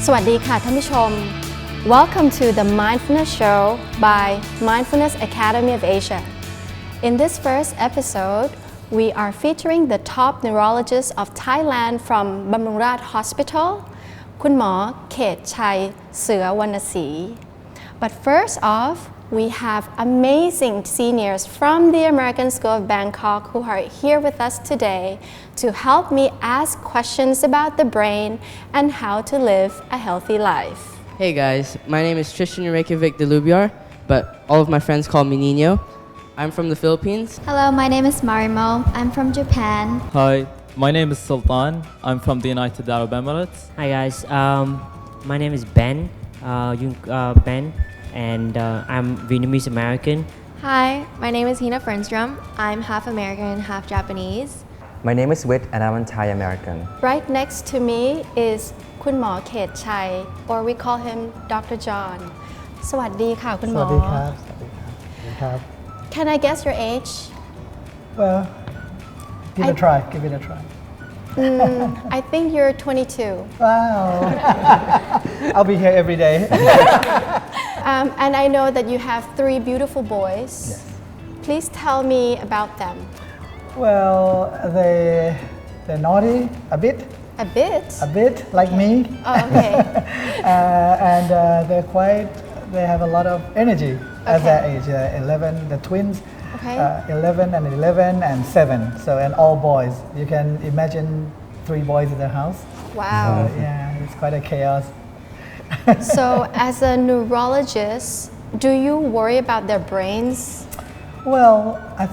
สวัสดีค่ะท่านผู้ชม Welcome to the Mindfulness Show by Mindfulness Academy of Asia. In this first episode, we are featuring the top neurologist of Thailand from Bumrungrad Hospital, คุณหมอเขตชัยเสือวรรณศรี But first off, we have amazing seniors from the American School of Bangkok who are here with us today to help me ask questions about the brain and how to live a healthy life. Hey guys, my name is Tristian Reykjavik Delubiar, but all of my friends call me Nino. I'm from the Philippines. Hello, my name is Marimo. I'm from Japan. Hi, my name is Sultan. I'm from the United Arab Emirates. Hi guys, my name is Ben, Ben, and I'm Vietnamese American. Hi, my name is Hina Fernstron. I'm half American, half Japanese. My name is Wit and I'm a Thai American. Right next to me is คุณหมอเขตชัย or we call him Dr. John. สวัสดีค่ะคุณหมอ สวัสดีครับ สวัสดีครับ สวัสดีครับ Can I guess your age? Well, give it a try, give it a try. I think you're 22. Wow. I'll be here every day. And I know that you have 3 beautiful boys. Yes. Please tell me about them. Well, they're naughty a bit, A bit? like me. Oh, okay. And they have a lot of energy at Okay. that age. 11, the twins, Okay. 11 and 7. So, and all boys. You can imagine 3 boys in the house. Wow. Yeah, it's quite a chaos. So, as a neurologist, do you worry about their brains? Well, I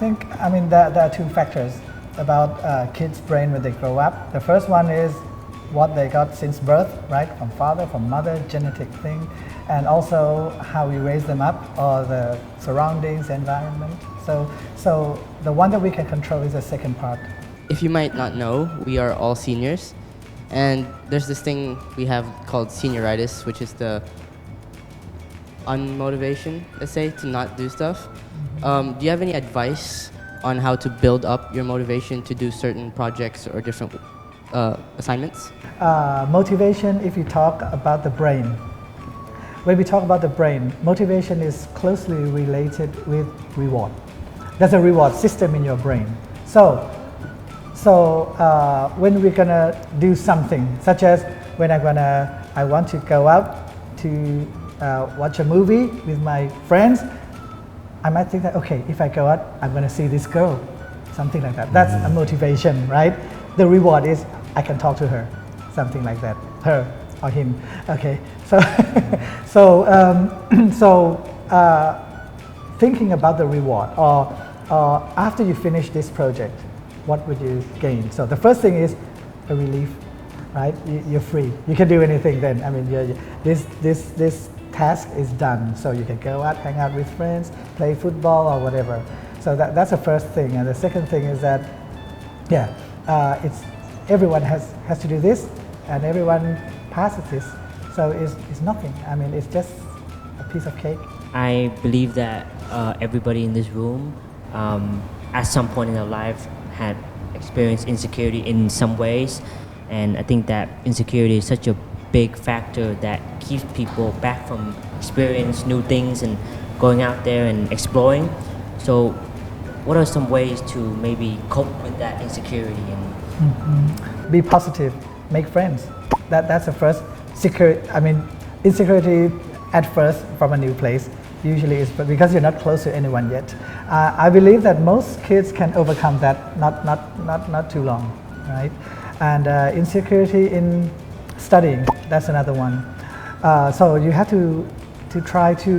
mean, there are 2 factors about kids' brain when they grow up. The first one is what they got since birth, right? From father, from mother, genetic thing. And also how we raise them up, or the surroundings, environment. So the one that we can control is the second part. If you might not know, we are all seniors, and there's this thing we have called senioritis, which is the unmotivation, let's say, to not do stuff. Do you have any advice on how to build up your motivation to do certain projects or different assignments? Motivation, if you talk about the brain. When we talk about the brain, motivation is closely related with reward. There's a reward system in your brain. So when we're gonna do something, such as when I want to go out to watch a movie with my friends, I might think that, okay, if I go out, I'm gonna see this girl, something like that. That's a motivation, right? The reward is I can talk to her, something like that, her or him. Okay, so thinking about the reward, or after you finish this project, what would you gain? So the first thing is a relief, right? You're free. You can do anything then. I mean, this task is done. So you can go out, hang out with friends, play football or whatever. So that's the first thing. And the second thing is that, it's everyone has to do this, and everyone passes this. So it's nothing. I mean, it's just a piece of cake. I believe that everybody in this room, at some point in their life, had experienced insecurity in some ways, and I think that insecurity is such a big factor that keeps people back from experience new things and going out there and exploring. So, what are some ways to maybe cope with that insecurity? And Be positive, make friends. That's the first insecurity at first from a new place usually is because you're not close to anyone yet. I believe that most kids can overcome that not too long, right? And insecurity in studying, that's another one. So you have to try to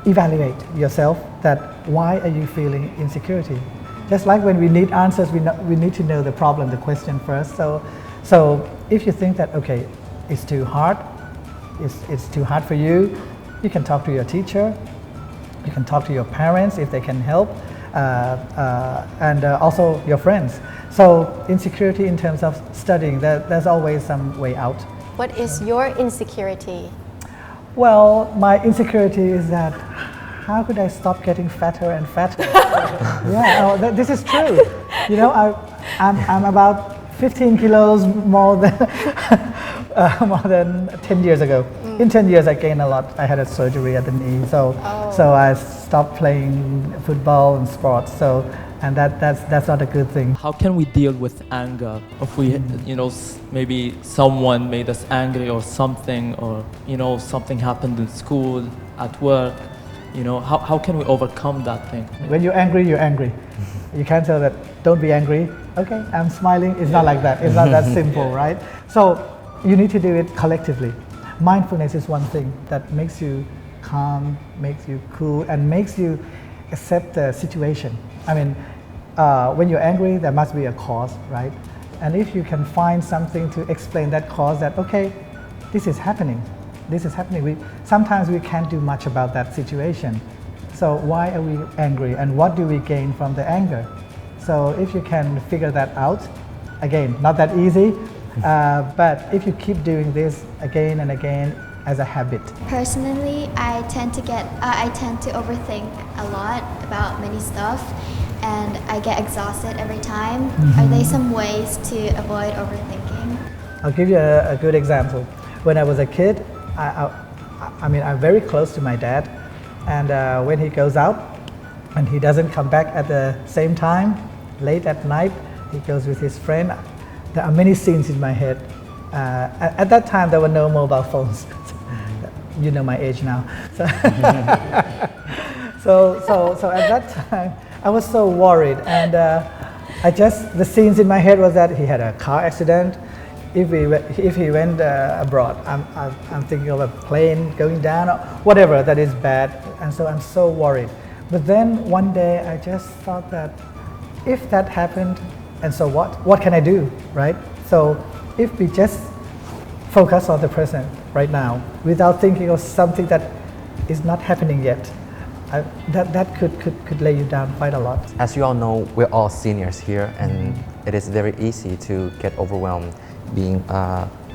evaluate yourself that why are you feeling insecurity? Just like when we need answers, we need to know the problem, the question first. So if you think that, okay, it's too hard, it's too hard for you, you can talk to your teacher, you can talk to your parents if they can help, and also your friends. So insecurity in terms of studying, there's always some way out. What is your insecurity? Well, my insecurity is that how could I stop getting fatter and fatter? This is true. You know, I'm about 15 kilos more than more than 10 years ago. In 10 years, I gained a lot. I had a surgery at the knee, so I stopped playing football and sports. And that's not a good thing. How can we deal with anger if we, maybe someone made us angry or something, or something happened in school, at work? How can we overcome that thing? When you're angry, you're angry. You can't tell that, don't be angry. Okay, I'm smiling. It's not like that. It's not that simple, right? So you need to do it collectively. Mindfulness is one thing that makes you calm, makes you cool, and makes you accept the situation. I mean, when you're angry, there must be a cause, right? And if you can find something to explain that cause, that, okay, this is happening. Sometimes we can't do much about that situation. So why are we angry, and what do we gain from the anger? So if you can figure that out, again, not that easy, but if you keep doing this again and again as a habit. Personally, I tend to overthink a lot about many stuff, and I get exhausted every time. Are there some ways to avoid overthinking? I'll give you a good example. When I was a kid, I'm very close to my dad, and when he goes out and he doesn't come back at the same time, late at night, he goes with his friend. There are many scenes in my head. At that time, there were no mobile phones. You know my age now. So at that time, I was so worried, and the scenes in my head was that he had a car accident. If he went abroad, I'm thinking of a plane going down or whatever that is bad, and so I'm so worried. But then one day I just thought that if that happened, and so what can I do, right? So if we just focus on the present right now without thinking of something that is not happening yet, that could lay you down quite a lot. As you all know, we're all seniors here, and it is very easy to get overwhelmed being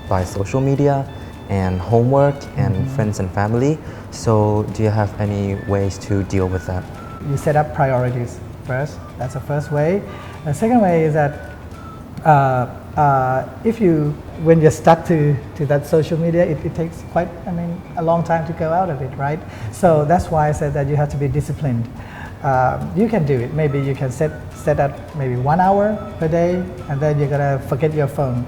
by social media and homework and friends and family. So do you have any ways to deal with that? You set up priorities first. That's the first way. The second way is that when you're stuck to that social media, it takes quite a long time to go out of it, right? So that's why I said that you have to be disciplined. You can do it. Maybe you can set up maybe 1 hour per day, and then you're gonna forget your phone.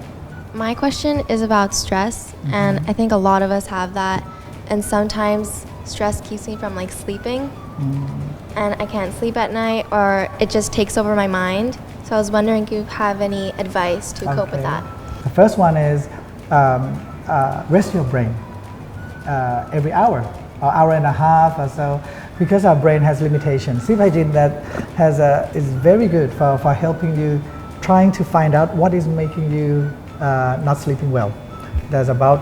My question is about stress, and I think a lot of us have that, and sometimes stress keeps me from sleeping, and I can't sleep at night, or it just takes over my mind. So I was wondering if you have any advice to cope with that. The first one is rest your brain every hour or hour and a half or so, because our brain has limitations. Sleep hygiene is very good for helping you, trying to find out what is making you not sleeping well. There's about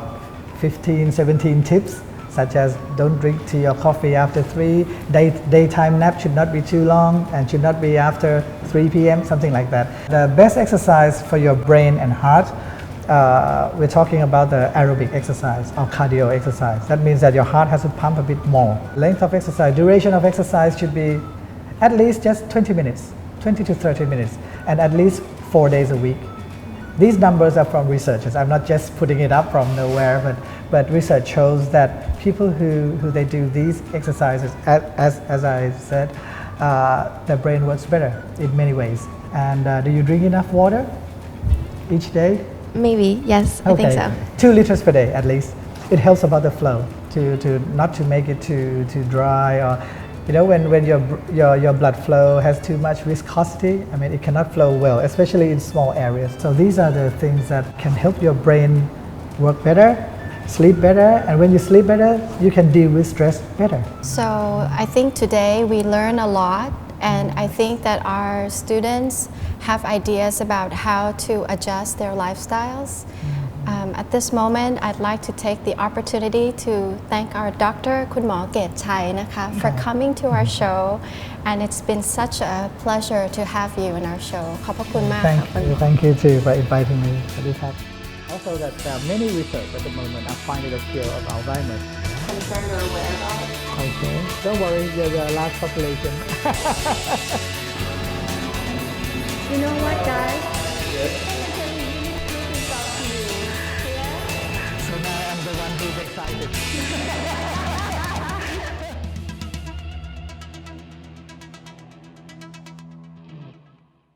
15, 17 tips, such as don't drink tea or coffee after 3, daytime nap should not be too long and should not be after 3 p.m., something like that. The best exercise for your brain and heart, we're talking about the aerobic exercise or cardio exercise. That means that your heart has to pump a bit more. Length of exercise, duration of exercise should be at least just 20 minutes, 20 to 30 minutes, and at least 4 days a week. These numbers are from researchers. I'm not just putting it up from nowhere, but research shows that people who they do these exercises, as I said, their brain works better in many ways. And do you drink enough water each day? Maybe, yes, I think so. 2 liters per day at least. It helps about the flow, not to make it too dry, or when your blood flow has too much viscosity, it cannot flow well, especially in small areas. So these are the things that can help your brain work better, sleep better, and when you sleep better, you can deal with stress better. So I think today we learn a lot, and I think that our students have ideas about how to adjust their lifestyles. At this moment, I'd like to take the opportunity to thank our doctor, คุณหมอเกตชัยนะคะ for coming to our show, and it's been such a pleasure to have you in our show. ขอบพระคุณมากค่ะ Thank you too for inviting me. Also, that there are many research at the moment are finding the cure of Alzheimer's. Concerned or aware about it? Okay, don't worry, you're the large population. You know what, guys? excited.